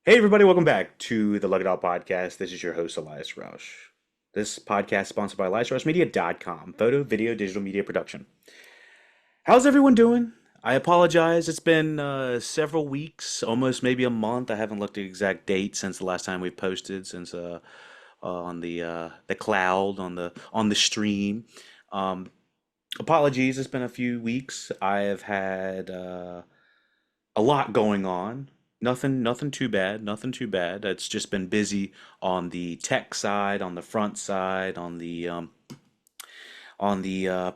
Hey everybody, welcome back to the Lug It Out Podcast. This is your host, Elias Roush. This podcast is sponsored by EliasRoushMedia.com, photo, video, digital media production. How's everyone doing? I apologize. It's been several weeks, almost maybe a month. I haven't looked at the exact date since the last time we've posted, since on the cloud on the stream. Um, Apologies. It's been a few weeks. I have had a lot going on. Nothing too bad. Nothing too bad. It's just been busy on the tech side, on the front side, on the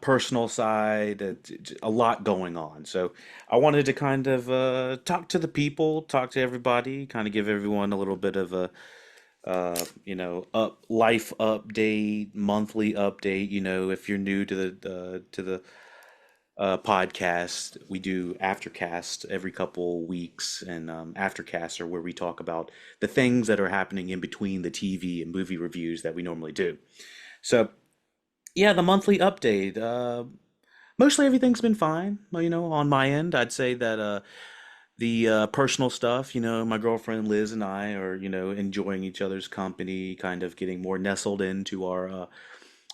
personal side. A lot going on. So I wanted to kind of talk to the people, talk to everybody, kind of give everyone a little bit of a up life update, monthly update. If you're new to the podcast. We do aftercasts every couple weeks, and aftercasts are where we talk about the things that are happening in between the TV and movie reviews that we normally do. So, yeah, the monthly update. Mostly everything's been fine. Well, on my end, I'd say that the personal stuff, my girlfriend Liz and I are, enjoying each other's company, kind of getting more nestled into our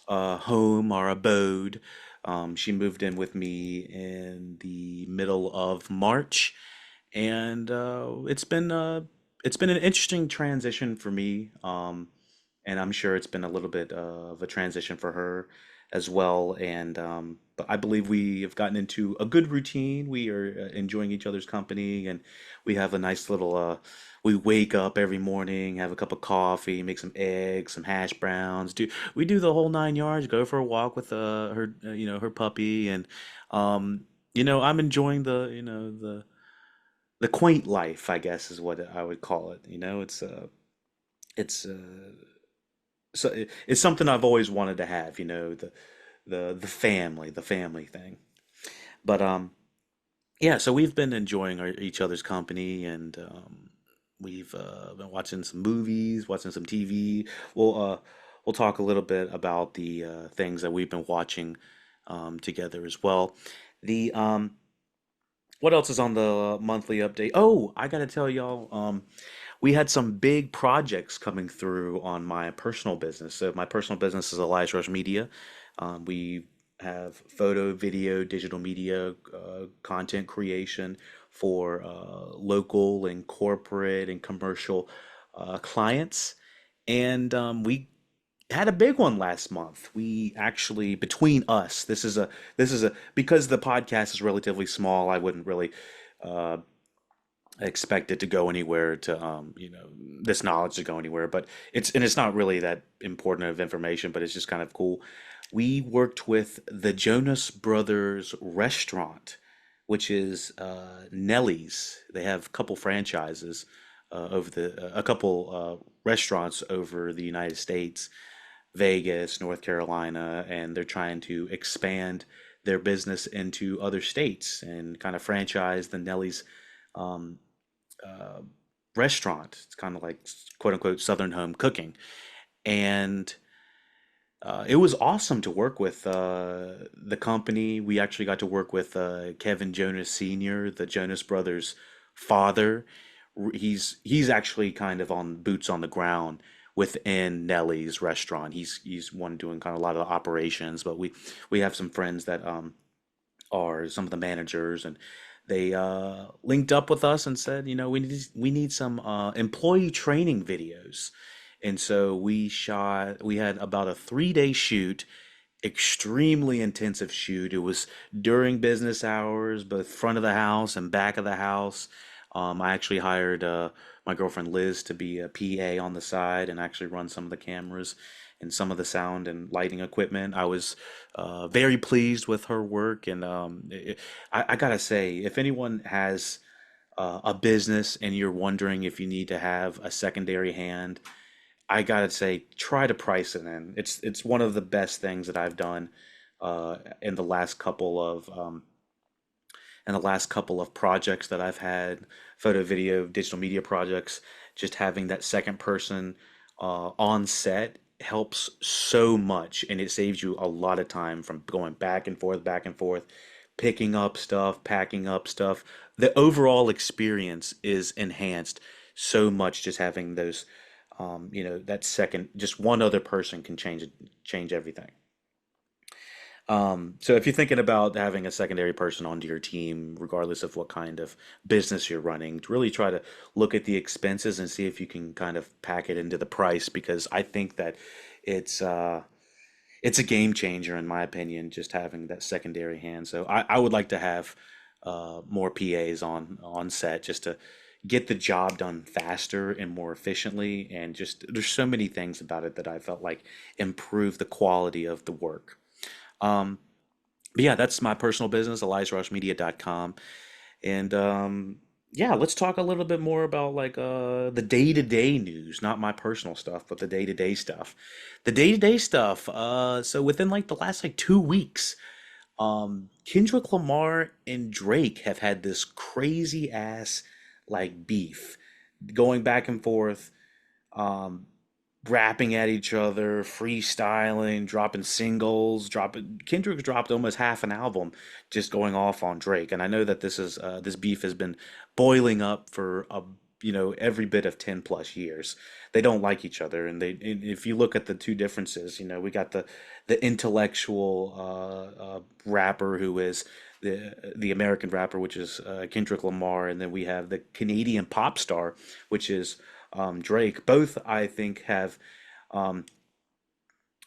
home, our abode. She moved in with me in the middle of March, and it's been an interesting transition for me, and I'm sure it's been a little bit of a transition for her as well. And but I believe we have gotten into a good routine. We are enjoying each other's company, and we have a nice little. We wake up every morning, have a cup of coffee, make some eggs, some hash browns. We do the whole nine yards? Go for a walk with her, her puppy, and I'm enjoying the quaint life, I guess, is what I would call it. It's so it's something I've always wanted to have, the family thing. But yeah, so we've been enjoying each other's company, and we've been watching some movies, watching some TV. We'll talk a little bit about the things that we've been watching together as well. The What else is on the monthly update? Oh, I gotta tell y'all, we had some big projects coming through on my personal business. So my personal business is Elias Rush Media. We have photo, video, digital media, content creation for local and corporate and commercial clients. And we had a big one last month. We actually, between us, this is a because the podcast is relatively small. I wouldn't really uh, expect it to go anywhere to this knowledge to go anywhere, but it's not really that important of information, but it's just kind of cool. We worked with the Jonas Brothers restaurant, which is Nelly's. They have a couple franchises over a couple restaurants over the United States, Vegas, North Carolina, and they're trying to expand their business into other states and kind of franchise the Nelly's um, uh, restaurant. It's kind of like quote unquote Southern home cooking. And it was awesome to work with the company. We actually got to work with Kevin Jonas Sr., the Jonas Brothers' father. He's actually kind of on boots on the ground within Nelly's restaurant. He's one doing kind of a lot of the operations, but we have some friends that are some of the managers, and they linked up with us and said, we need some employee training videos. And so we had about a 3 day shoot, extremely intensive shoot. It was during business hours, both front of the house and back of the house. I actually hired my girlfriend Liz to be a PA on the side and actually run some of the cameras and some of the sound and lighting equipment. I was very pleased with her work, and I gotta say, if anyone has a business and you're wondering if you need to have a secondary hand, I gotta say, try to price it in. It's one of the best things that I've done in the last couple of projects that I've had, photo, video, digital media projects. Just having that second person on set helps so much, and it saves you a lot of time from going back and forth, picking up stuff, packing up stuff. The overall experience is enhanced so much just having those, that second, just one other person can change everything. So if you're thinking about having a secondary person onto your team, regardless of what kind of business you're running, really try to look at the expenses and see if you can kind of pack it into the price, because I think that it's uh, it's a game changer in my opinion, just having that secondary hand. So I would like to have more PAs on set just to get the job done faster and more efficiently. And just there's so many things about it that I felt like improve the quality of the work. Um, but yeah, that's my personal business, eliasrushmedia.com. And yeah, let's talk a little bit more about like the day-to-day news, not my personal stuff, but the day-to-day stuff. The day-to-day stuff, so within like the last like 2 weeks, Kendrick Lamar and Drake have had this crazy ass like beef going back and forth. Um, Rapping at each other, freestyling, dropping singles, dropping Kendrick dropped almost half an album just going off on Drake. And I know that this beef has been boiling up for every bit of 10 plus years. They don't like each other, and if you look at the two differences, we got the intellectual rapper who is the American rapper, which is Kendrick Lamar, and then we have the Canadian pop star, which is Drake. Both I think have, um,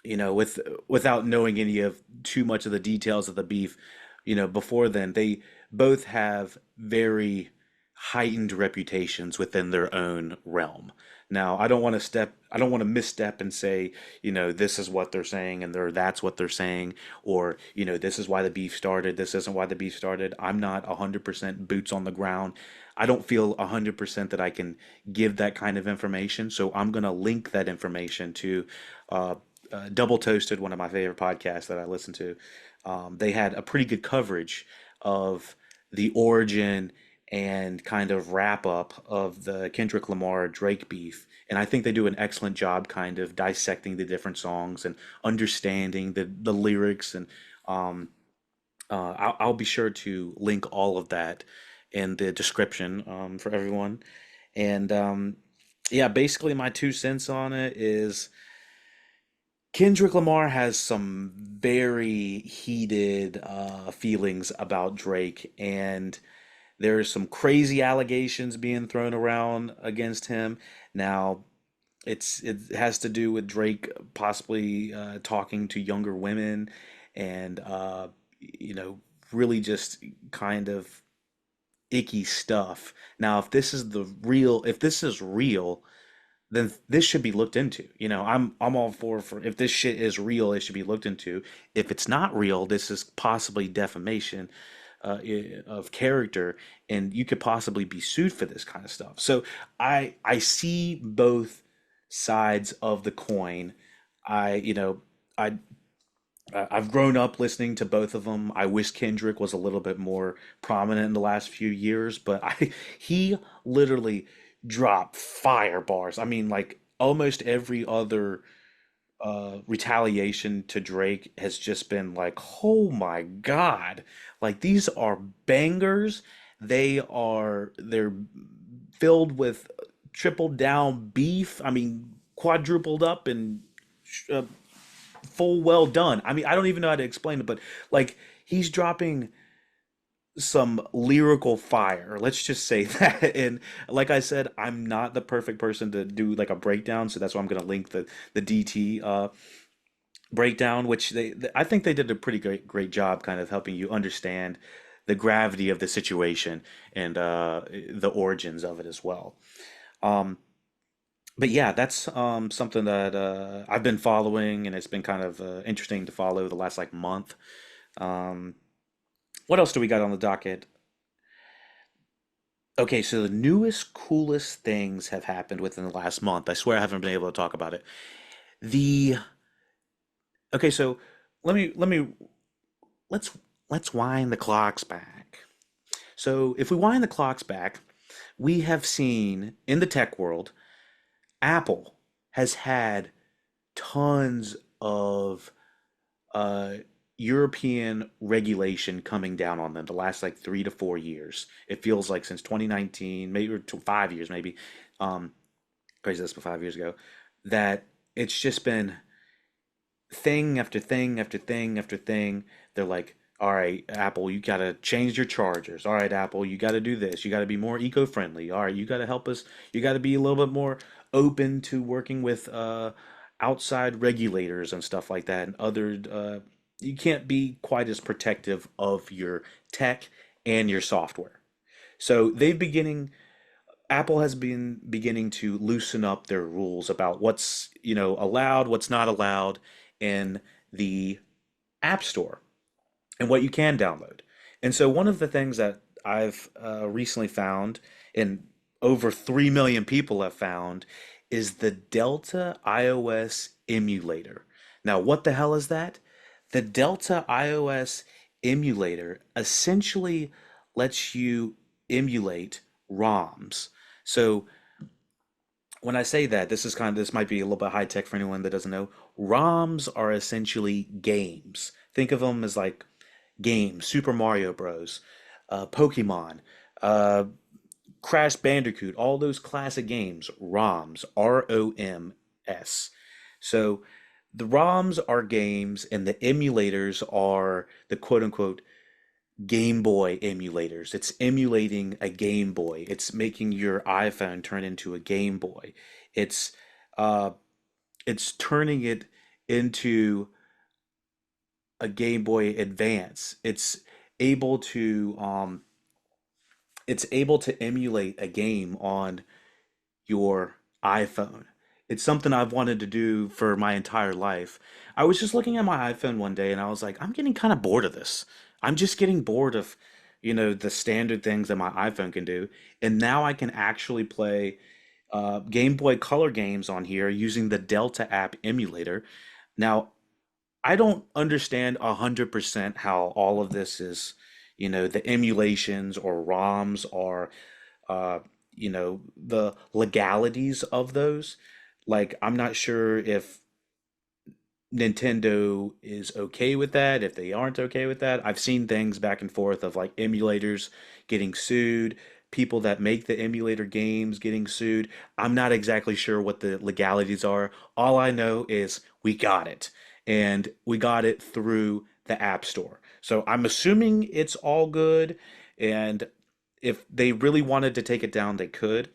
without knowing any of too much of the details of the beef, before then they both have very heightened reputations within their own realm. Now, I don't want to misstep and say, this is what they're saying and that's what they're saying, or, this is why the beef started, this isn't why the beef started. I'm not 100% boots on the ground. I don't feel 100% that I can give that kind of information, so I'm going to link that information to uh, Double Toasted, one of my favorite podcasts that I listen to. They had a pretty good coverage of the origin and kind of wrap up of the Kendrick Lamar Drake beef. And I think they do an excellent job kind of dissecting the different songs and understanding the lyrics. And um, I'll be sure to link all of that in the description for everyone. And yeah, basically, my 2 cents on it is Kendrick Lamar has some very heated feelings about Drake, and there's some crazy allegations being thrown around against him. Now, it has to do with Drake possibly talking to younger women, and you know, really just kind of icky stuff. Now, if this is real, then this should be looked into. I'm all for if this shit is real, it should be looked into. If it's not real, this is possibly defamation of character, and you could possibly be sued for this kind of stuff. So I see both sides of the coin. I you know I I've grown up listening to both of them. I wish Kendrick was a little bit more prominent in the last few years, but he literally dropped fire bars. I mean, like almost every other retaliation to Drake has just been like, oh my God, like these are bangers. They're filled with triple down beef. I mean, quadrupled up and uh, full well done. I mean, I don't even know how to explain it, but like he's dropping some lyrical fire. Let's just say that. And like I said, I'm not the perfect person to do like a breakdown, so that's why I'm going to link the DT breakdown, which I think they did a pretty great job kind of helping you understand the gravity of the situation and the origins of it as well. Um, but yeah, that's something that I've been following, and it's been kind of interesting to follow the last like month. Um, what else do we got on the docket? Okay, so the newest, coolest things have happened within the last month. I swear I haven't been able to talk about it. The okay, so let me let's let's wind the clocks back. So if we wind the clocks back, we have seen in the tech world, Apple has had tons of uh, European regulation coming down on them the last like 3 to 4 years. It feels like since 2019, maybe or 5 years, maybe um, Crazy this, but 5 years ago, that it's just been thing after thing after thing after thing. They're like, all right, Apple, you got to change your chargers. All right, Apple, you got to do this. You got to be more eco-friendly. All right, you got to help us. You got to be a little bit more open to working with outside regulators and stuff like that. And other, you can't be quite as protective of your tech and your software. So they've beginning Apple has been beginning to loosen up their rules about what's, allowed, what's not allowed in the App Store and what you can download. And so one of the things that I've recently found, and over 3 million people have found, is the Delta iOS emulator. Now, what the hell is that? The Delta iOS emulator essentially lets you emulate ROMs. So when I say that, this might be a little bit high tech for anyone that doesn't know. ROMs are essentially games. Think of them as like games, Super Mario Bros, Pokemon, uh, Crash Bandicoot, all those classic games, ROMs, ROMS. So the ROMs are games, and the emulators are the quote unquote Game Boy emulators. It's emulating a Game Boy. It's making your iPhone turn into a Game Boy. It's uh, it's turning it into a Game Boy Advance. Able to um, it's able to emulate a game on your iPhone. It's something I've wanted to do for my entire life. I was just looking at my iPhone one day and I was like, I'm getting kind of bored of this. I'm just getting bored of, the standard things that my iPhone can do. And now I can actually play Game Boy Color games on here using the Delta app emulator. Now, I don't understand 100% how all of this is, the emulations or ROMs or uh, the legalities of those. Like, I'm not sure if Nintendo is okay with that, if they aren't okay with that. I've seen things back and forth of like emulators getting sued, people that make the emulator games getting sued. I'm not exactly sure what the legalities are. All I know is we got it, and we got it through the App Store. So I'm assuming it's all good, and if they really wanted to take it down, they could.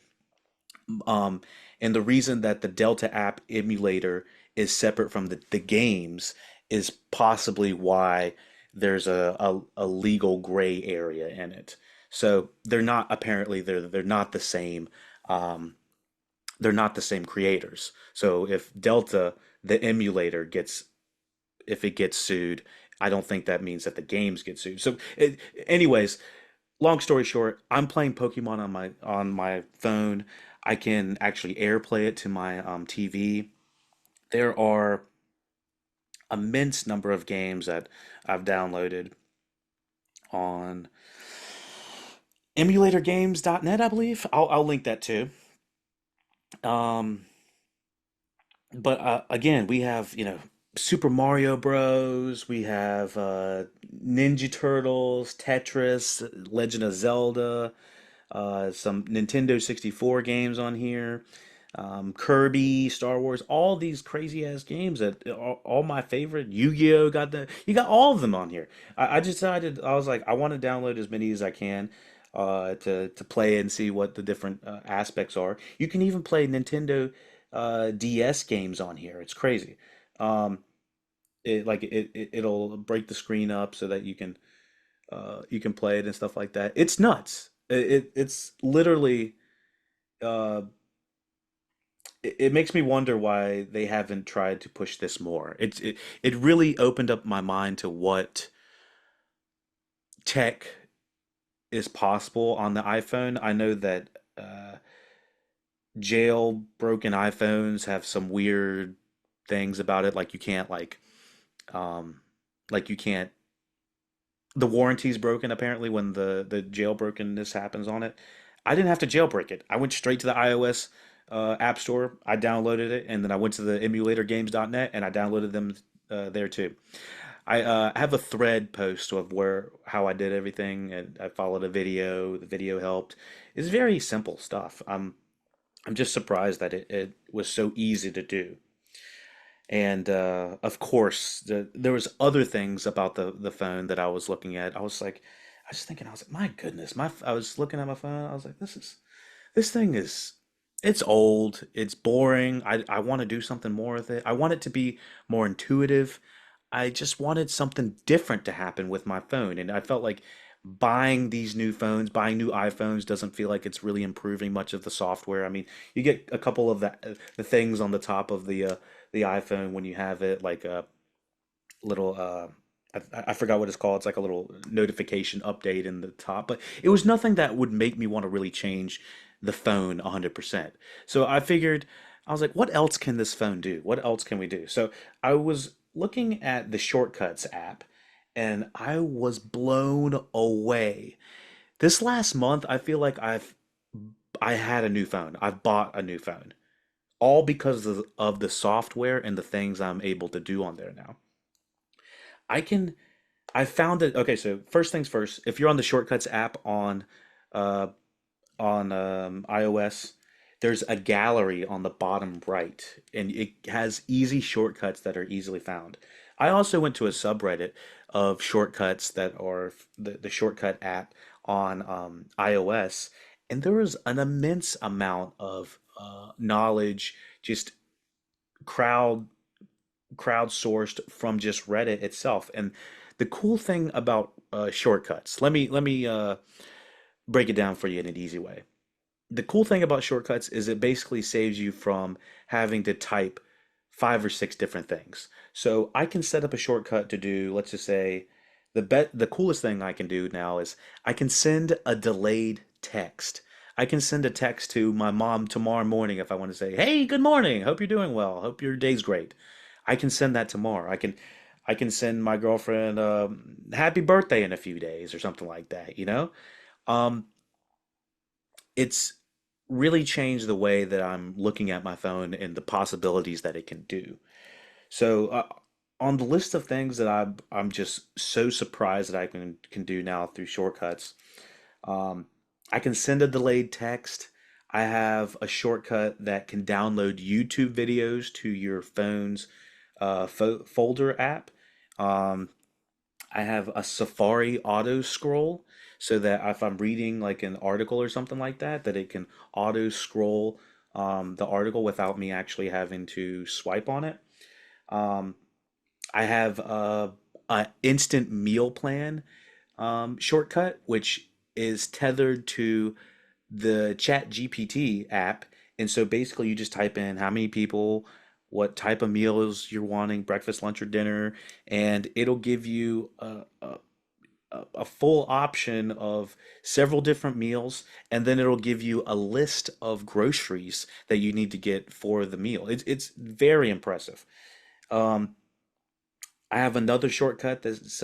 Um, and the reason that the Delta app emulator is separate from the games is possibly why there's a legal gray area in it. So they're not the same um, they're not the same creators. So if Delta, the emulator, gets if it gets sued, I don't think that means that the games get sued. Anyways, long story short, I'm playing Pokemon on my phone. I can actually AirPlay it to my TV. There are immense number of games that I've downloaded on emulatorgames.net, I believe. I'll link that too. Um, but again, we have, Super Mario Bros. We have Ninja Turtles, Tetris, Legend of Zelda, some Nintendo 64 games on here, Kirby, Star Wars, all these crazy ass games that are all my favorite. Yu-Gi-Oh you got all of them on here. I just decided I was like I want to download as many as I can to play and see what the different aspects are. You can even play Nintendo DS games on here. It's crazy. Um, it'll break the screen up so that you can play it and stuff like that. It's nuts. It's literally uh, it makes me wonder why they haven't tried to push this more. It really opened up my mind to what tech is possible on the iPhone. I know that jailbroken iPhones have some weird things about it, um, like you can't the warranty's broken apparently when the jailbrokenness happens on it. I didn't have to jailbreak it. I went straight to the iOS App Store. I downloaded it, and then I went to the emulatorgames.net and I downloaded them there too. I have a thread post of where how I did everything, and I followed a video. The video helped. It's very simple stuff. I'm just surprised that it was so easy to do. And of course, there was other things about the phone that I was looking at. I was thinking, I was like, my goodness, I was looking at my phone. I was like, this thing is, it's old, it's boring. I want to do something more with it. I want it to be more intuitive. I just wanted something different to happen with my phone, and I felt like buying these new phones, buying new iPhones doesn't feel like it's really improving much of the software. I mean, you get a couple of the things on the top of the iPhone when you have it, like a little I forgot what it's called. It's like a little notification update in the top, but it was nothing that would make me want to really change the phone 100%. So I figured, I was like, what else can this phone do? What else can we do? So I was looking at the Shortcuts app and I was blown away. This last month, I feel like I had a new phone. I've bought a new phone, all because of the software and the things I'm able to do on there now. I can I found it. Okay, so first things first, if you're on the Shortcuts app uh, on iOS, there's a gallery on the bottom right, and it has easy shortcuts that are easily found. I also went to a subreddit of shortcuts that are the shortcut app on iOS, and there was an immense amount of knowledge, just crowd crowdsourced from just Reddit itself. And the cool thing about shortcuts, let me break it down for you in an easy way. The cool thing about shortcuts is it basically saves you from having to type five or six different things. So I can set up a shortcut to do, let's just say, the coolest thing I can do now is I can send a delayed text. I can send a text to my mom tomorrow morning if I want to say, "Hey, good morning. Hope you're doing well. Hope your day's great." I can send that tomorrow. I can send my girlfriend happy birthday in a few days or something like that, you know? Um, it's really changed the way that I'm looking at my phone and the possibilities that it can do. So, on the list of things that I'm just so surprised that I can do now through shortcuts, um, I can send a delayed text. I have a shortcut that can download YouTube videos to your phone's folder app. Um, I have a Safari auto scroll so that if I'm reading like an article or something like that, that it can auto scroll the article without me actually having to swipe on it. Um, I have a instant meal plan shortcut, which is tethered to the Chat GPT app. And so basically, you just type in how many people, what type of meals you're wanting, breakfast, lunch, or dinner, and it'll give you a full option of several different meals, and then it'll give you a list of groceries that you need to get for the meal. It's very impressive. Um, I have another shortcut that's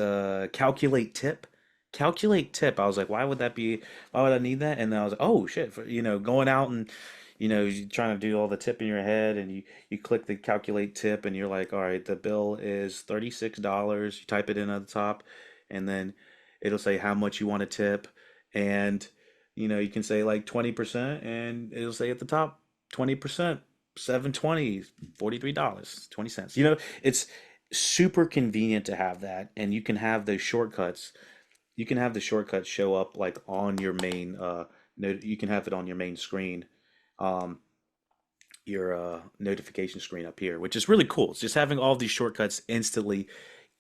calculate tip. Calculate tip. I was like, why would that be? Why would I need that? And then I was like, oh shit, going out and you trying to do all the tip in your head, and you click the calculate tip, and you're like, all right, the bill is $36. You type it in at the top, and then it'll say how much you want to tip, and you can say like 20%, and it'll say at the top 20%, 720, $43, 20 cents. It's super convenient to have that, and you can have those shortcuts. You can have the shortcuts show up like on your main you can have it on your main screen, um your notification screen up here, which is really cool. It's just having all these shortcuts instantly,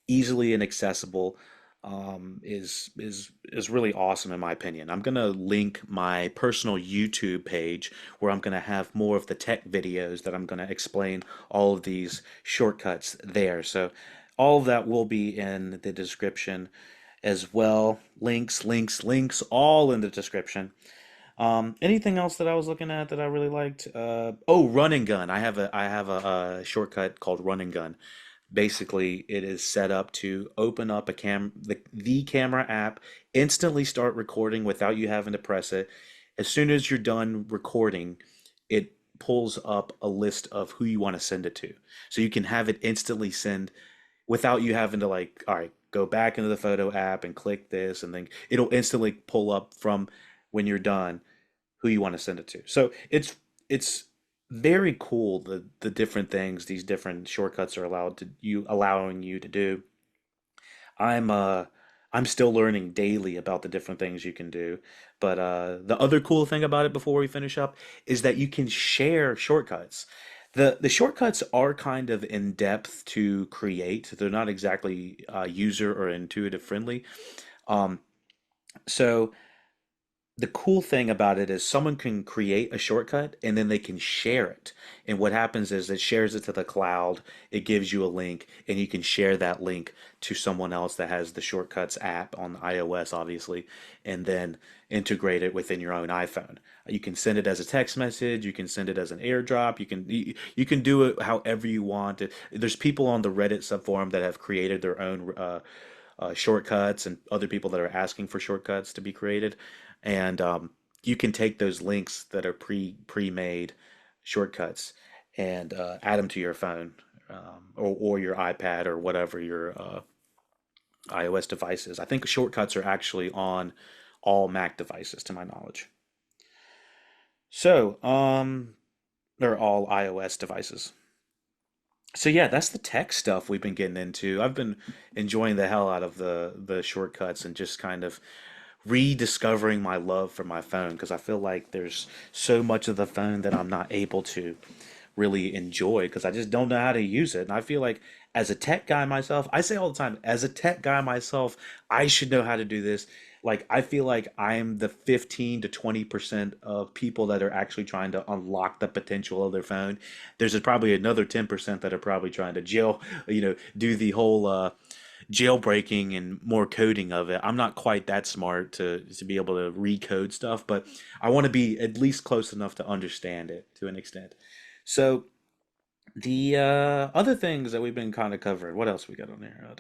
easily and accessible, is really awesome in my opinion. I'm gonna link my personal YouTube page where I'm gonna have more of the tech videos that I'm gonna explain all of these shortcuts there. So all of that will be in the description as well. Links, links, links, all in the description. Anything else that I was looking at that I really liked? Oh, run and gun. I have a shortcut called run and gun. Basically, it is set up to open up the camera app, instantly start recording without you having to press it. As soon as you're done recording, it pulls up a list of who you want to send it to. So you can have it instantly send without you having to like, all right, go back into the photo app and click this, and then it'll instantly pull up from when you're done who you want to send it to. So it's very cool the different things these different shortcuts are allowing you to do. I'm uh I'm still learning daily about the different things you can do. But the other cool thing about it before we finish up is that you can share shortcuts. The shortcuts are kind of in depth to create. They're not exactly user or intuitive friendly. Um, so the cool thing about it is someone can create a shortcut and then they can share it. And what happens is it shares it to the cloud. It gives you a link and you can share that link to someone else that has the shortcuts app on iOS, obviously, and then integrate it within your own iPhone. You can send it as a text message. You can send it as an airdrop. You can do it however you want. There's people on the Reddit subforum that have created their own shortcuts and other people that are asking for shortcuts to be created. And you can take those links that are pre-made shortcuts and add them to your phone or your iPad or whatever your iOS device is. I think shortcuts are actually on all Mac devices, to my knowledge. So, they're all iOS devices. So yeah, that's the tech stuff we've been getting into. I've been enjoying the hell out of the shortcuts and just kind of rediscovering my love for my phone because I feel like there's so much of the phone that I'm not able to really enjoy because I just don't know how to use it. And I feel like as a tech guy myself, I say all the time, as a tech guy myself, I should know how to do this. Like I feel like I'm the 15 to 20% of people that are actually trying to unlock the potential of their phone. There's probably another 10% that are probably trying to do the whole jailbreaking and more coding of it. I'm not quite that smart to be able to recode stuff, but I want to be at least close enough to understand it to an extent. So the other things that we've been kind of covering. What else we got on there?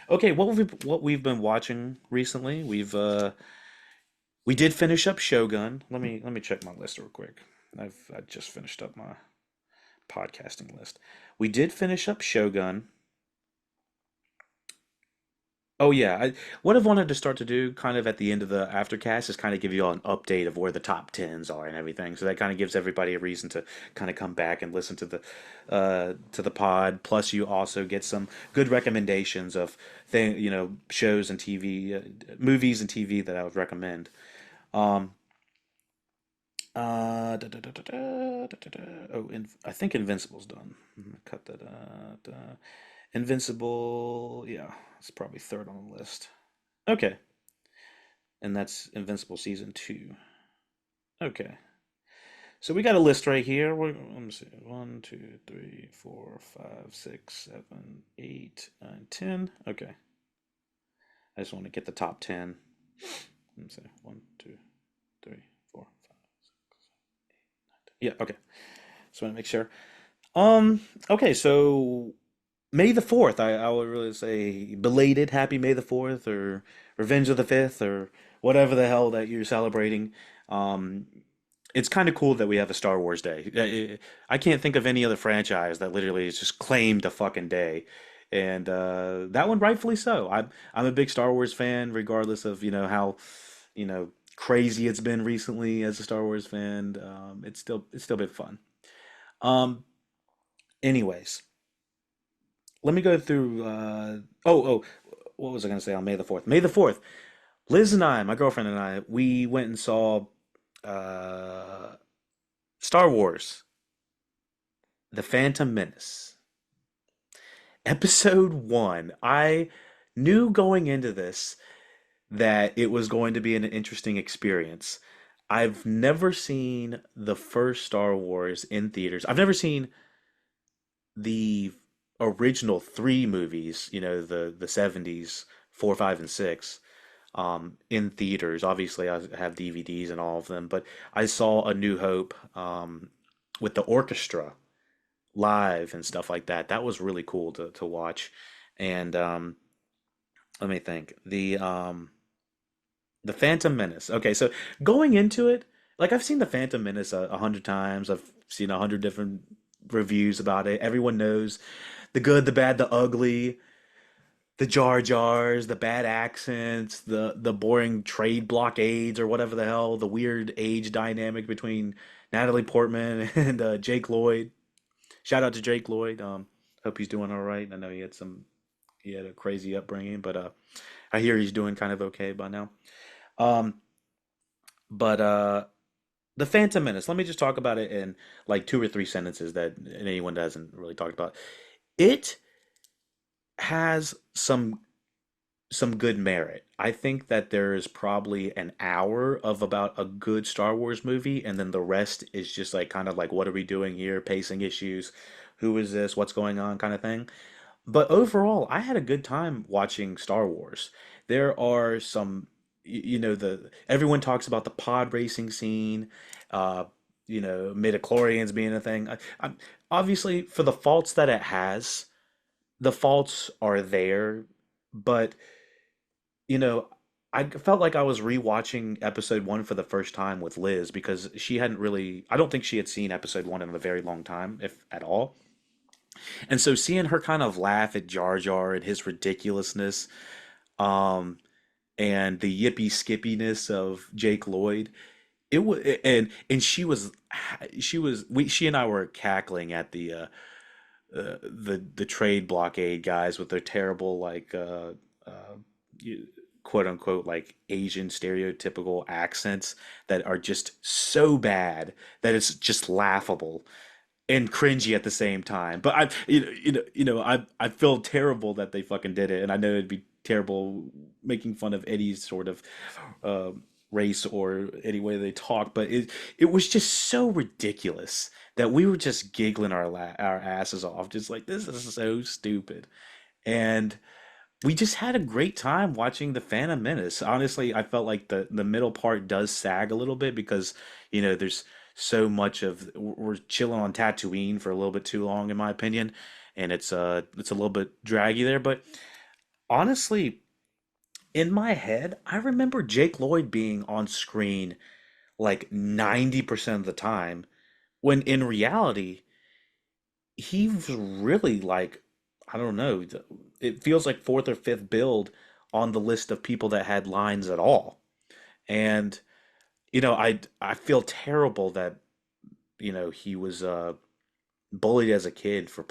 Okay, what we've been watching recently? We did finish up Shogun. Let me check my list real quick. I just finished up my podcasting list. We did finish up Shogun. Oh yeah, what I've wanted to start to do kind of at the end of the aftercast is kind of give you all an update of where the top tens are and everything. So that kind of gives everybody a reason to kind of come back and listen to the pod. Plus, you also get some good recommendations of shows and TV, movies and TV that I would recommend. Um, oh, I think Invincible's done. Cut that. Invincible, yeah, it's probably third on the list. Okay, and that's Invincible season two. Okay, so we got a list right here. Let me see. One, two, three, four, five, six, seven, eight, nine, 10. Okay, I just want to get the top 10. Let me see. One, two, three, four, five, six. Yeah, okay. So I want to make sure. Okay, so May the 4th, I would really say belated Happy May the 4th or Revenge of the 5th or whatever the hell that you're celebrating. Um, it's kind of cool that we have a Star Wars Day. I can't think of any other franchise that literally is just claimed a fucking day. And that one rightfully so. I'm a big Star Wars fan, regardless of, how, crazy it's been recently as a Star Wars fan. It's still been fun. Um, anyways. Let me go through. What was I going to say on May the 4th? May the 4th. Liz and I, my girlfriend and I, we went and saw uh, Star Wars, The Phantom Menace, Episode 1. I knew going into this that it was going to be an interesting experience. I've never seen the first Star Wars in theaters. I've never seen the original three movies, the 70s, 4, 5, and 6, in theaters. Obviously, I have DVDs and all of them, but I saw A New Hope with the orchestra live and stuff like that. That was really cool to watch. And let me think. The Phantom Menace. Okay, so going into it, like I've seen the Phantom Menace 100 times. I've seen 100 different reviews about it. Everyone knows the good, the bad, the ugly, the Jar Jars, the bad accents, the boring trade blockades or whatever the hell, the weird age dynamic between Natalie Portman and Jake Lloyd. Shout out to Jake Lloyd. Hope he's doing all right. I know he had a crazy upbringing, but I hear he's doing kind of okay by now. Um, but The Phantom Menace. Let me just talk about it in like two or three sentences that anyone hasn't really talked about. It has some good merit. I think that there is probably an hour of about a good Star Wars movie, and then the rest is just like kind of like what are we doing here, pacing issues, who is this, what's going on, kind of thing. But overall, I had a good time watching Star Wars. There are some, the everyone talks about the pod racing scene, uh, midichlorians being a thing. Obviously, for the faults that it has, the faults are there, but you know, I felt like I was rewatching episode one for the first time with Liz because she hadn't really, I don't think she had seen episode one in a very long time, if at all. And so seeing her kind of laugh at Jar Jar and his ridiculousness, um, and the yippee skippiness of Jake Lloyd, it was, and she and I were cackling at the trade blockade guys with their terrible uh, quote unquote like Asian stereotypical accents that are just so bad that it's just laughable and cringy at the same time. But I feel terrible that they fucking did it, and I know it'd be terrible making fun of any sort of uh, race or any way they talk, but it was just so ridiculous that we were just giggling our asses off, just like this is so stupid. And we just had a great time watching The Phantom Menace. Honestly, I felt like the middle part does sag a little bit because, there's so much of we're chilling on Tatooine for a little bit too long, in my opinion, and it's a little bit draggy there. But honestly, in my head, I remember Jake Lloyd being on screen like 90% of the time, when in reality, he's really like, I don't know, it feels like fourth or fifth build on the list of people that had lines at all. And I feel terrible that he was bullied as a kid for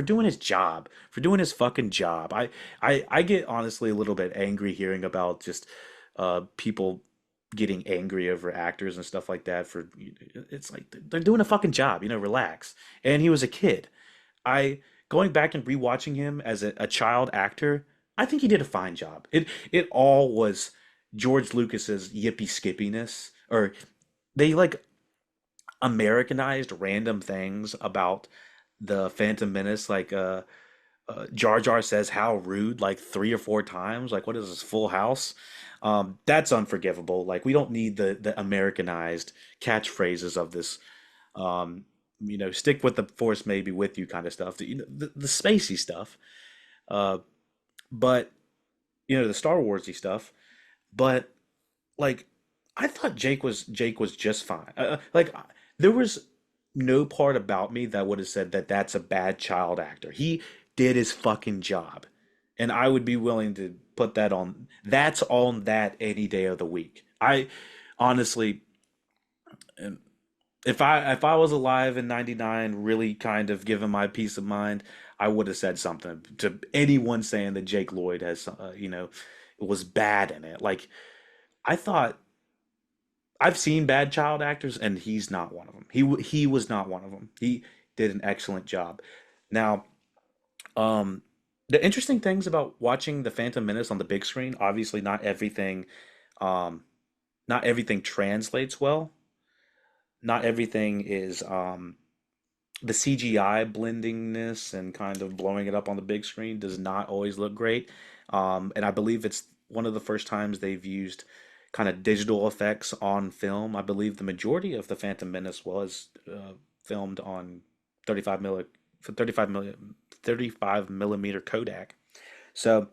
doing his job, for doing his fucking job. I get honestly a little bit angry hearing about just people getting angry over actors and stuff like that. For it's like they're doing a fucking job, relax. And he was a kid. I Going back and rewatching him as a child actor, I think he did a fine job. It all was George Lucas's yippee skippiness, or they like Americanized random things about the Phantom Menace, like Jar Jar says "how rude" like three or four times. Like, what is this, Full House? That's unforgivable. Like, we don't need the Americanized catchphrases of this. Um, Stick with the Force, maybe with you, kind of stuff. The spacey stuff. Uh, but the Star Warsy stuff. But like, I thought Jake was just fine. There was no part about me that would have said that that's a bad child actor. He did his fucking job, and I would be willing to put that on. That's on that any day of the week. I honestly, if I was alive in '99, really kind of given my peace of mind, I would have said something to anyone saying that Jake Lloyd has, was bad in it. Like, I thought I've seen bad child actors, and he's not one of them. He was not one of them. He did an excellent job. Now, um, the interesting things about watching the Phantom Menace on the big screen, obviously, um, not everything translates well. Not everything is the CGI blendingness and kind of blowing it up on the big screen does not always look great. And I believe it's one of the first times they've used kind of digital effects on film. I believe the majority of the Phantom Menace was filmed on 35 milli, 35 millimeter Kodak. So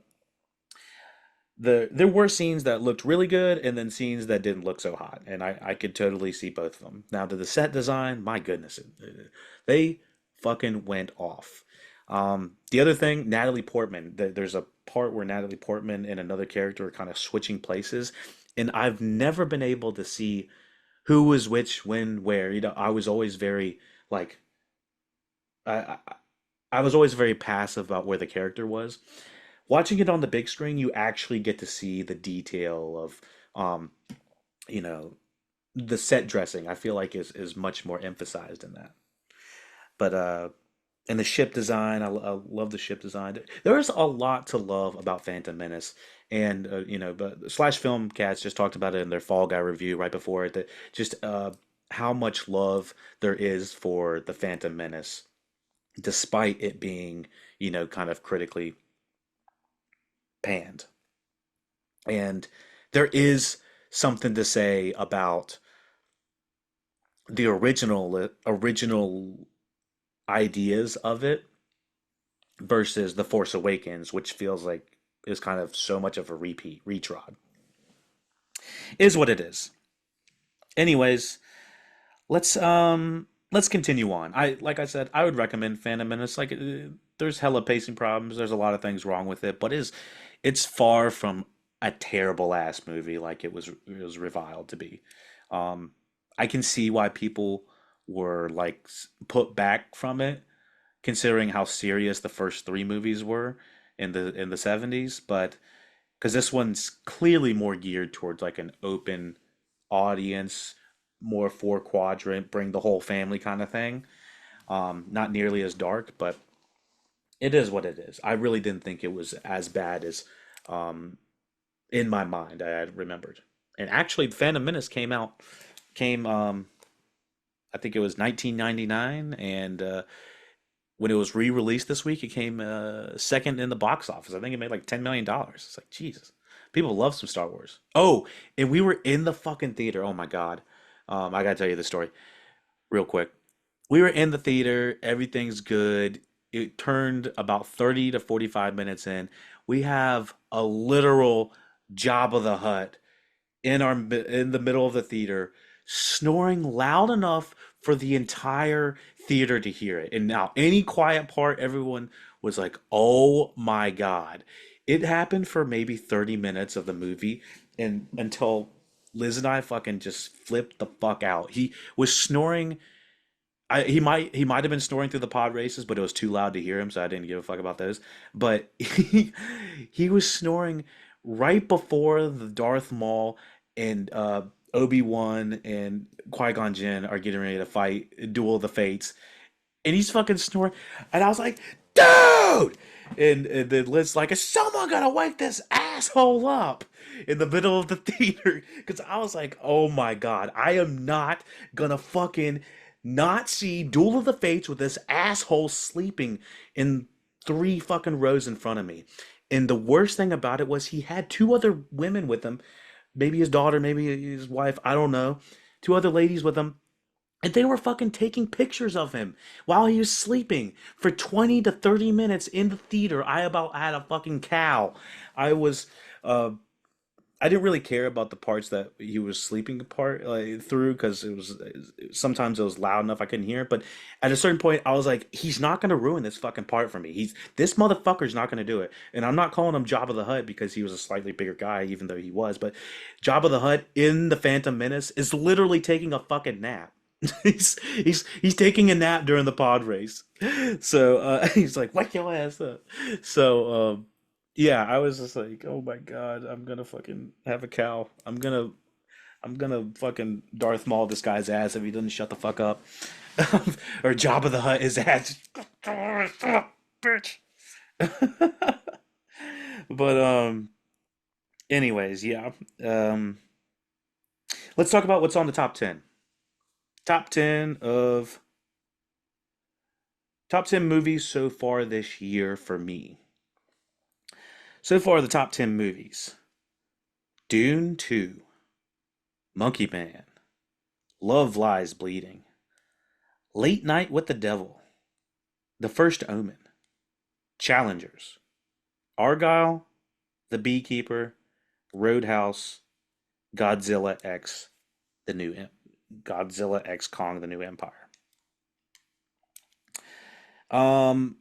there were scenes that looked really good and then scenes that didn't look so hot, and I could totally see both of them. Now to the set design, my goodness, they fucking went off. The other thing, Natalie Portman, there's a part where Natalie Portman and another character are kind of switching places, and I've never been able to see who was which, when, where. I was always very like I, I I was always very passive about where the character was. Watching it on the big screen, you actually get to see the detail of um, you know, the set dressing. I feel like is much more emphasized in that. But and the ship design, I love the ship design. There's a lot to love about Phantom Menace, and but Slash Film Cats just talked about it in their Fall Guy review right before it. That just how much love there is for the Phantom Menace, despite it being kind of critically panned. And there is something to say about the original ideas of it versus The Force Awakens, which feels like is kind of so much of a repeat, retrod. Is what it is. Anyways, let's continue on. Like I said, I would recommend Phantom Menace. Like there's hella pacing problems. There's a lot of things wrong with it, but it's far from a terrible ass movie like it was reviled to be. Um, I can see why people were like put back from it, considering how serious the first three movies were in the 70s, but because this one's clearly more geared towards like an open audience, more four quadrant, bring the whole family kind of thing. Not nearly as dark, but it is what it is. I really didn't think it was as bad as um, in my mind I had remembered. And actually, Phantom Menace came I think it was 1999, and when it was re-released this week, it came second in the box office. I think it made like $10 million. It's like Jesus, people love some Star Wars. Oh, and we were in the fucking theater. Oh my God, I gotta tell you the story real quick. We were in the theater. Everything's good. It turned about 30 to 45 minutes in. We have a literal Jabba the Hutt in the middle of the theater, snoring loud enough for the entire theater to hear it. And now any quiet part, everyone was like, "Oh my God." It happened for maybe 30 minutes of the movie and until Liz and I fucking just flipped the fuck out. He was snoring. He might have been snoring through the pod races, but it was too loud to hear him, so I didn't give a fuck about those. But he was snoring right before the Darth Maul and Obi-Wan and Qui-Gon Jinn are getting ready to fight Duel of the Fates, and he's fucking snoring, and I was like, "Dude!" And then Liz like, "Is someone gonna wake this asshole up?" In the middle of the theater, because I was like, "Oh my God, I am not gonna fucking not see Duel of the Fates with this asshole sleeping in three fucking rows in front of me." And the worst thing about it was he had two other women with him, maybe his daughter, maybe his wife, I don't know, two other ladies with him, and they were fucking taking pictures of him while he was sleeping for 20 to 30 minutes in the theater. I about had a fucking cow. I was uh I didn't really care about the parts that he was sleeping apart through because it was sometimes it was loud enough I couldn't hear it. But at a certain point, I was like, he's not gonna ruin this fucking part for me. This motherfucker's not gonna do it. And I'm not calling him Jabba the Hutt because he was a slightly bigger guy, even though he was. But Jabba the Hutt in the Phantom Menace is literally taking a fucking nap. He's taking a nap during the pod race. So he's like, wake your ass up. So yeah, I was just like, oh my God, I'm gonna fucking have a cow. I'm gonna fucking Darth Maul this guy's ass if he doesn't shut the fuck up. Or Jabba the Hutt his ass. Bitch. But anyways, yeah. Um let's talk about what's on the top 10. Top 10 of top 10 movies so far this year for me. So far the top 10 movies. Dune 2, Monkey Man, Love Lies Bleeding, Late Night with the Devil, The First Omen, Challengers, Argyle, The Beekeeper, Roadhouse, Godzilla X, the new Godzilla X Kong, the New Empire. Um,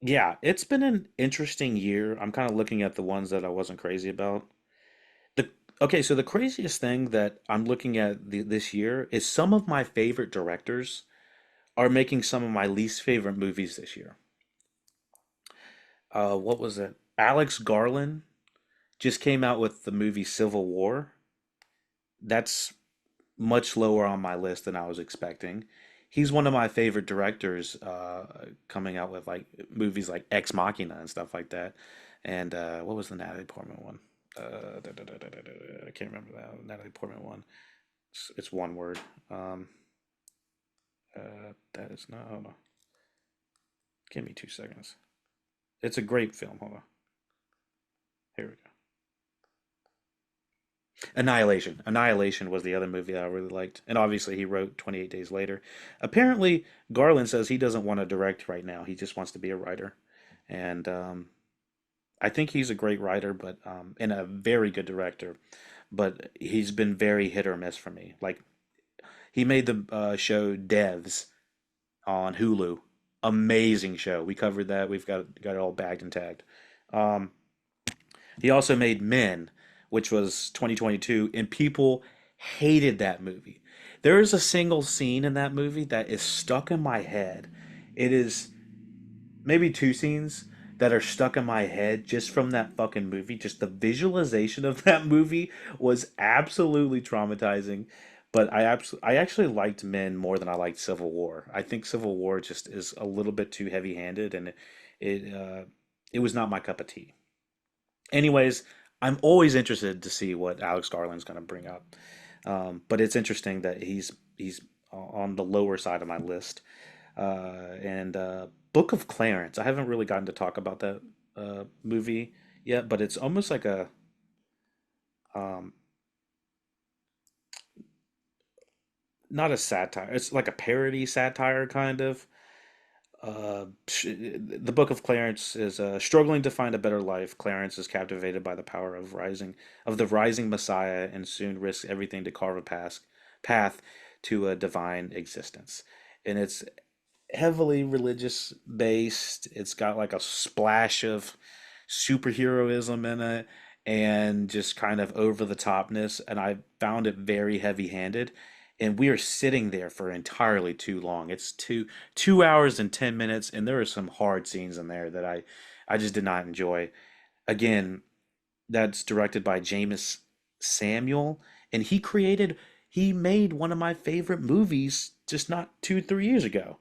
yeah, it's been an interesting year. I'm kind of looking at the ones that I wasn't crazy about. The Okay, so the craziest thing that I'm looking at this year is some of my favorite directors are making some of my least favorite movies this year. What was it? Alex Garland just came out with the movie Civil War. That's much lower on my list than I was expecting. He's one of my favorite directors, coming out with like movies like Ex Machina and stuff like that. And what was the Natalie Portman one? I can't remember that Natalie Portman one. It's one word. That is not. Hold on. Give me 2 seconds. It's a great film. Hold on. Here we go. Annihilation. Annihilation was the other movie that I really liked. And obviously, he wrote 28 Days Later. Apparently, Garland says he doesn't want to direct right now. He just wants to be a writer. And I think he's a great writer, but and a very good director. But he's been very hit or miss for me. Like, he made the show Devs on Hulu. Amazing show. We covered that. We've got it all bagged and tagged. Um, He also made Men, which was 2022, and people hated that movie. There is a single scene in that movie that is stuck in my head. It is maybe two scenes that are stuck in my head just from that fucking movie. Just the visualization of that movie was absolutely traumatizing. But I actually liked Men more than I liked Civil War. I think Civil War just is a little bit too heavy-handed, and it was not my cup of tea. Anyways, I'm always interested to see what Alex Garland's going to bring up. But it's interesting that he's on the lower side of my list. And Book of Clarence. I haven't really gotten to talk about that movie yet, but it's almost like a um, not a satire. It's like a parody satire kind of. The Book of Clarence is struggling to find a better life. Clarence is captivated by the power of the rising Messiah and soon risks everything to carve a path to a divine existence. And it's heavily religious based. It's got like a splash of superheroism in it and just kind of over the topness. And I found it very heavy handed. And we are sitting there for entirely too long. It's 2 hours and 10 minutes, and there are some hard scenes in there that I just did not enjoy. Again, that's directed by James Samuel, and he made one of my favorite movies just not 2 3 years ago.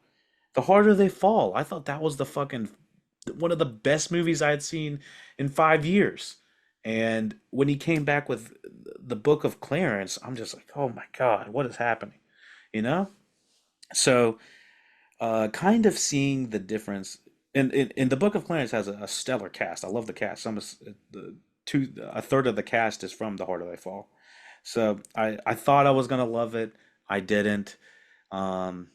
The Harder They Fall. I thought that was the fucking one of the best movies I had seen in 5 years. And when he came back with the Book of Clarence, I'm just like, oh my God, what is happening? You know? So, kind of seeing the difference. And the Book of Clarence has a stellar cast. I love the cast. A third of the cast is from The Harder They Fall. So I thought I was gonna love it. I didn't. Um,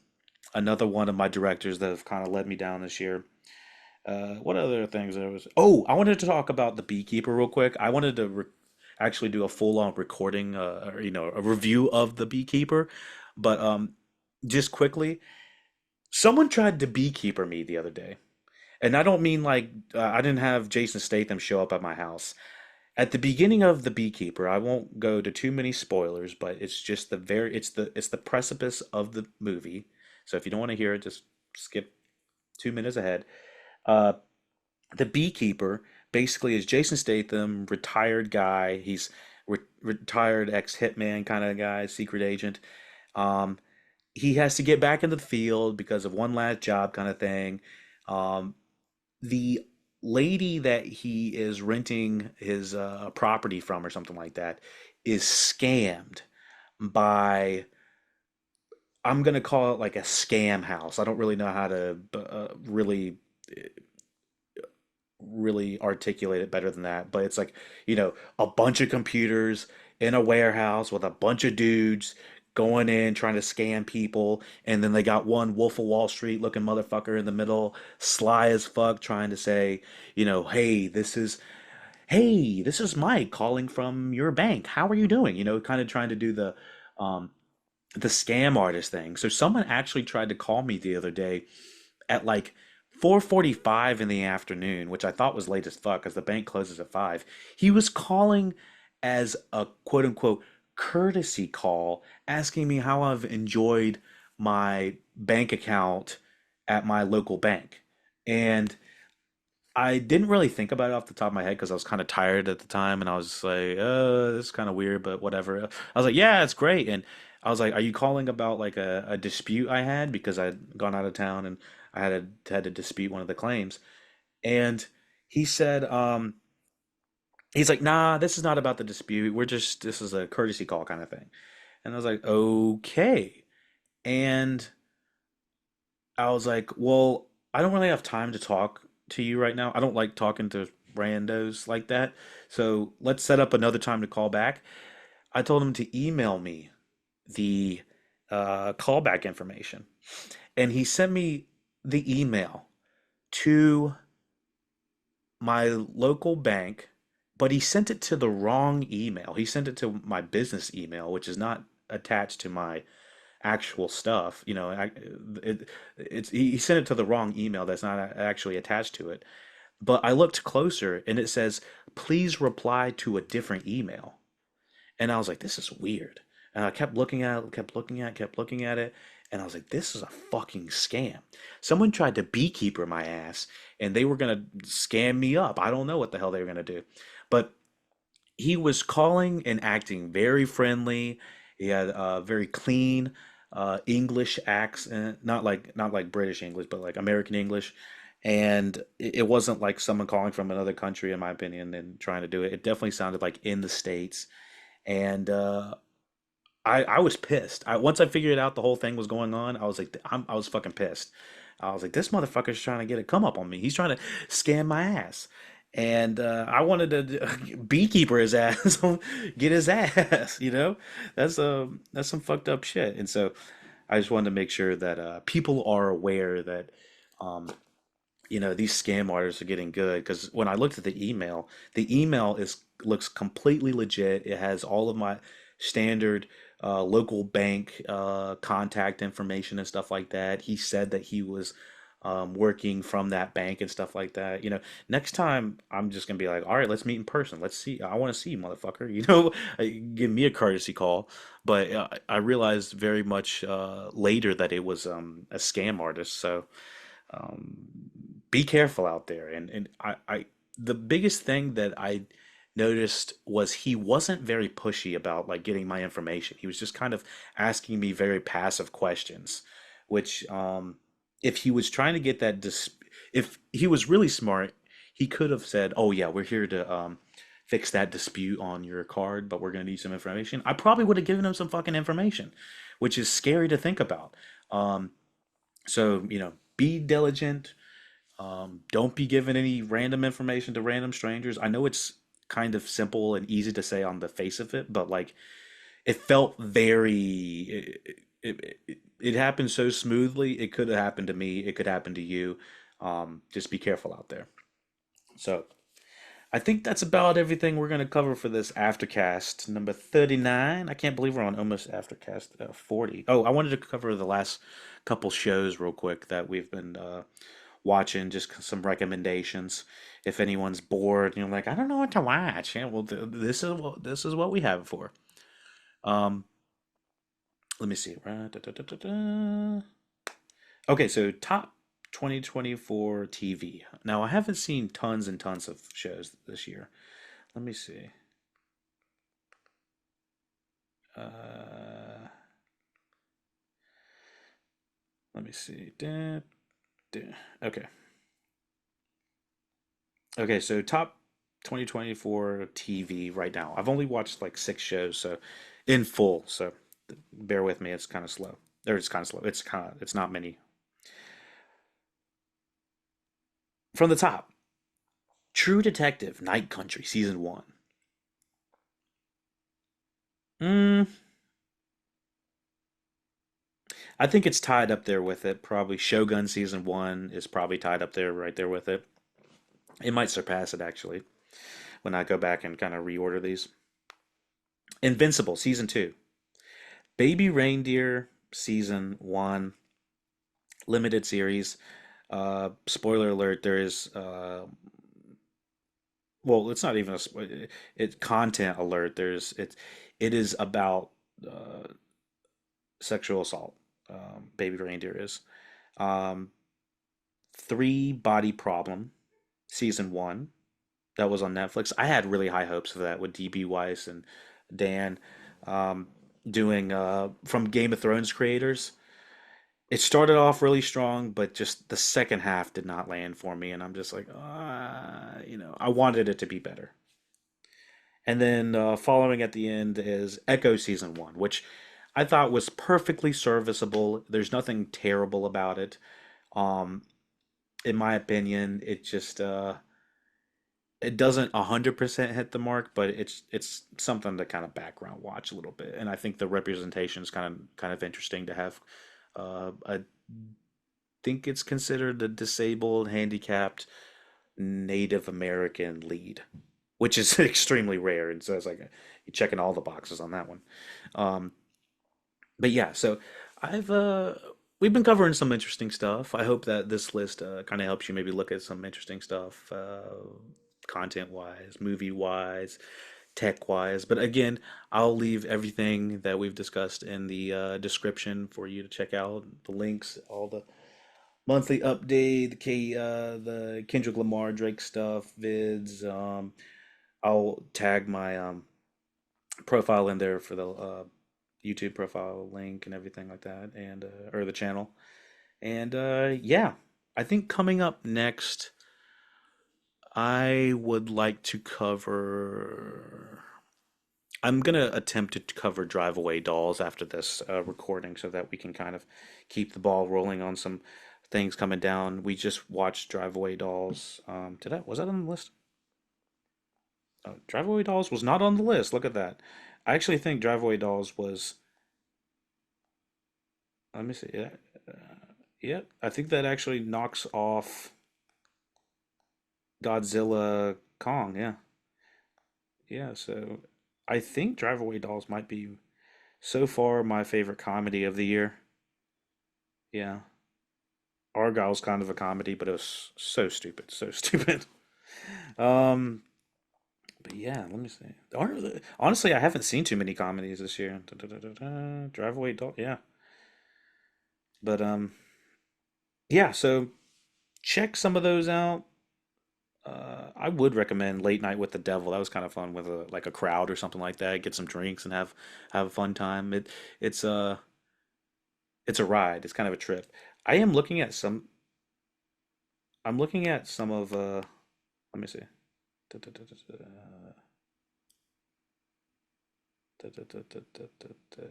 Another one of my directors that have kind of let me down this year. What other things there was? Oh, I wanted to talk about The Beekeeper real quick. I wanted to actually do a full-on recording, or, a review of The Beekeeper, but just quickly, someone tried to beekeeper me the other day, and I don't mean like I didn't have Jason Statham show up at my house. At the beginning of The Beekeeper, I won't go to too many spoilers, but it's just it's the precipice of the movie. So if you don't want to hear it, just skip 2 minutes ahead. Uh, the Beekeeper basically is Jason Statham, retired guy. He's retired ex hitman kind of guy, secret agent. Um, he has to get back into the field because of one last job kind of thing. Um, the lady that he is renting his property from or something like that is scammed by, I'm gonna call it like a scam house. I don't really know how to really articulate it better than that. But it's like, a bunch of computers in a warehouse with a bunch of dudes going in trying to scam people. And then they got one Wolf of Wall Street looking motherfucker in the middle, sly as fuck, trying to say, hey, this is Mike calling from your bank. How are you doing? Kind of trying to do um, the scam artist thing. So someone actually tried to call me the other day at like 4:45 in the afternoon, which I thought was late as fuck because the bank closes at 5. He was calling as a quote unquote courtesy call, asking me how I've enjoyed my bank account at my local bank. And I didn't really think about it off the top of my head because I was kind of tired at the time, and I was just like, this is kind of weird, but whatever. I was like, yeah, it's great. And I was like, are you calling about like a dispute I had because I'd gone out of town and I had to dispute one of the claims? And he said, he's like, nah, this is not about the dispute. This is a courtesy call kind of thing. And I was like, okay. And I was like, well, I don't really have time to talk to you right now. I don't like talking to randos like that. So let's set up another time to call back. I told him to email me the callback information. And he sent me the email to my local bank, but he sent it to the wrong email. He sent it to my business email, which is not attached to my actual stuff. He sent it to the wrong email that's not actually attached to it. But I looked closer and it says, please reply to a different email. And I was like, this is weird. And I kept looking at it, kept looking at it, kept looking at it. And I was like, this is a fucking scam. Someone tried to beekeeper my ass and they were going to scam me up. I don't know what the hell they were going to do. But he was calling and acting very friendly. He had a very clean English accent, not like British English, but like American English. And it wasn't like someone calling from another country, in my opinion, and trying to do it. It definitely sounded like in the States. And I was pissed. Once I figured out the whole thing was going on, I was like, I was fucking pissed. I was like, this motherfucker's trying to get a come up on me. He's trying to scam my ass. And I wanted to beekeeper his ass, get his ass. That's some fucked up shit. And so I just wanted to make sure that people are aware that um, these scam artists are getting good because when I looked at the email is looks completely legit. It has all of my standard local bank contact information and stuff like that. He said that he was working from that bank and stuff like that. Next time I'm just gonna be like, all right, let's meet in person. Let's see. I want to see you, motherfucker. Give me a courtesy call. But I realized very much later that it was a scam artist. So um, be careful out there. And the biggest thing that I noticed was he wasn't very pushy about like getting my information. He was just kind of asking me very passive questions, which if he was trying to get if he was really smart, he could have said, "Oh yeah, we're here to fix that dispute on your card, but we're going to need some information." I probably would have given him some fucking information, which is scary to think about. Um, so, be diligent. Don't be giving any random information to random strangers. I know it's kind of simple and easy to say on the face of it, but like it felt it happened so smoothly. It could have happened to me. It could happen to you. Just be careful out there. So I think that's about everything we're going to cover for this Aftercast number 39. I can't believe we're on almost Aftercast 40. Oh, I wanted to cover the last couple shows real quick that we've been watching, just some recommendations. If anyone's bored, like, I don't know what to watch. Yeah, well, this is what we have it for. Um, Let me see. Okay, so top 2024 TV. Now, I haven't seen tons and tons of shows this year. Let me see. Uh, Let me see. Okay. Okay, so top 2024 TV right now. I've only watched like 6 shows, so in full. So bear with me. It's kind of slow. Or it's kind of slow. It's not many. From the top, True Detective Night Country season 1. Mm, I think it's tied up there with it. Probably Shogun season 1 is probably tied up there right there with it. It might surpass it actually when I go back and kind of reorder these. Invincible season 2. Baby Reindeer season 1 limited series. Spoiler alert, there is well, it's not even it's content alert. It is about uh, sexual assault. Baby Reindeer is. Um, Three Body Problem, season one. That was on Netflix. I had really high hopes for that with DB Weiss and Dan um, doing from Game of Thrones creators. It started off really strong, but just the second half did not land for me, and I'm just like, I wanted it to be better. And then following at the end is Echo season one, which I thought was perfectly serviceable. There's nothing terrible about it. Um, in my opinion, it doesn't 100% hit the mark, but it's something to kind of background watch a little bit. And I think the representation is kind of interesting to have. I think it's considered a disabled, handicapped Native American lead, which is extremely rare. And so it's like you're checking all the boxes on that one. Um, but yeah, so I've we've been covering some interesting stuff. I hope that this list kind of helps you maybe look at some interesting stuff, content wise, movie wise, tech wise. But again, I'll leave everything that we've discussed in the description for you to check out. The links, all the monthly update, the Kendrick Lamar Drake stuff, vids. I'll tag my profile in there for the YouTube profile link and everything like that, and or the channel. And yeah, I think coming up next, I would like to cover. I'm gonna attempt to cover Drive Away Dolls after this recording, so that we can kind of keep the ball rolling on some things coming down. We just watched Drive Away Dolls. Did I was that on the list? Drive Away Dolls was not on the list. Look at that. I actually think Drive Away Dolls was. Let me see. Yeah, yeah. I think that actually knocks off Godzilla Kong. Yeah, yeah. So I think Drive Away Dolls might be so far my favorite comedy of the year. Yeah, Argyle's kind of a comedy, but it was so stupid, so stupid. Um, but yeah, let me see. Honestly, I haven't seen too many comedies this year. Drive Away Dolls. Yeah, but yeah. So check some of those out. I would recommend Late Night with the Devil. That was kind of fun with a like a crowd or something like that. Get some drinks and have a fun time. It's a it's a ride. It's kind of a trip. I am looking at some. I'm looking at some of. Let me see. Da, da, da, da, da, da, da, da, da, da, da, da.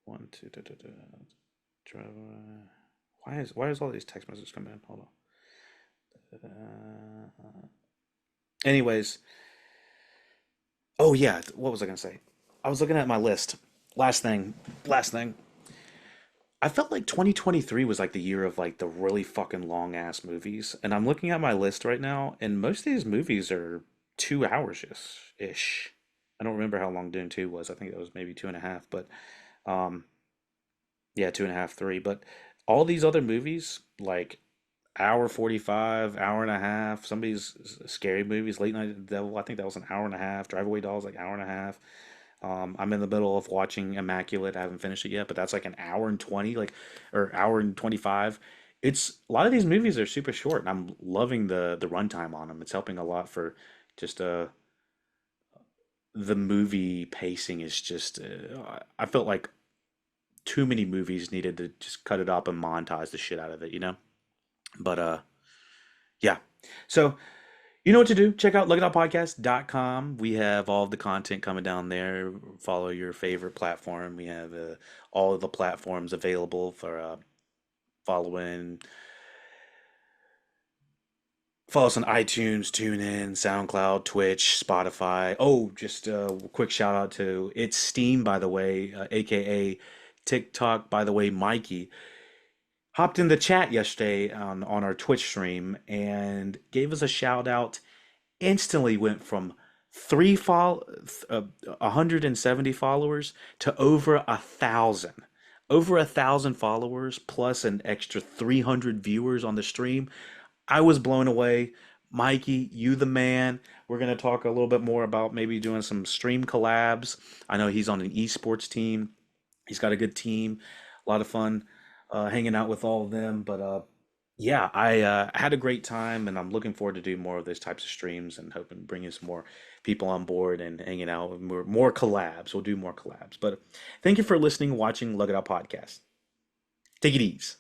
One, two, da, da, da. Driver. Why is all these text messages coming in? Hold on. Anyways, oh yeah, what was I gonna say? I was looking at my list. Last thing, last thing. I felt like 2023 was like the year of like the really fucking long ass movies, and I'm looking at my list right now, and most of these movies are 2 hours ish. I don't remember how long Dune 2 was. I think it was maybe two and a half, but um, yeah, two and a half, three. But all these other movies, like hour 45, hour and a half. Some of these scary movies, Late Night with the Devil, I think that was an hour and a half. Drive Away Dolls, like hour and a half. I'm in the middle of watching Immaculate. I haven't finished it yet, but that's like an hour and 20, like, or hour and 25. It's a lot of these movies are super short, and I'm loving the runtime on them. It's helping a lot for just the movie pacing is just I felt like too many movies needed to just cut it up and monetize the shit out of it, you know? But yeah. So you know what to do. Check out lookitoutpodcast.com. We have all of the content coming down there. Follow your favorite platform. We have all of the platforms available for following. Follow us on iTunes, TuneIn, SoundCloud, Twitch, Spotify. Oh, just a quick shout out to It's Steam, by the way, aka TikTok, by the way, Mikey. Hopped in the chat yesterday on our Twitch stream and gave us a shout out. Instantly went from 170 followers to over 1,000 followers plus an extra 300 viewers on the stream. I was blown away. Mikey, you the man. We're gonna talk a little bit more about maybe doing some stream collabs. I know he's on an esports team. He's got a good team. A lot of fun hanging out with all of them. But yeah, I had a great time, and I'm looking forward to doing more of those types of streams and hoping bringing some more people on board and hanging out with more collabs. We'll do more collabs. But thank you for listening, watching Lug It Out Podcast. Take it easy.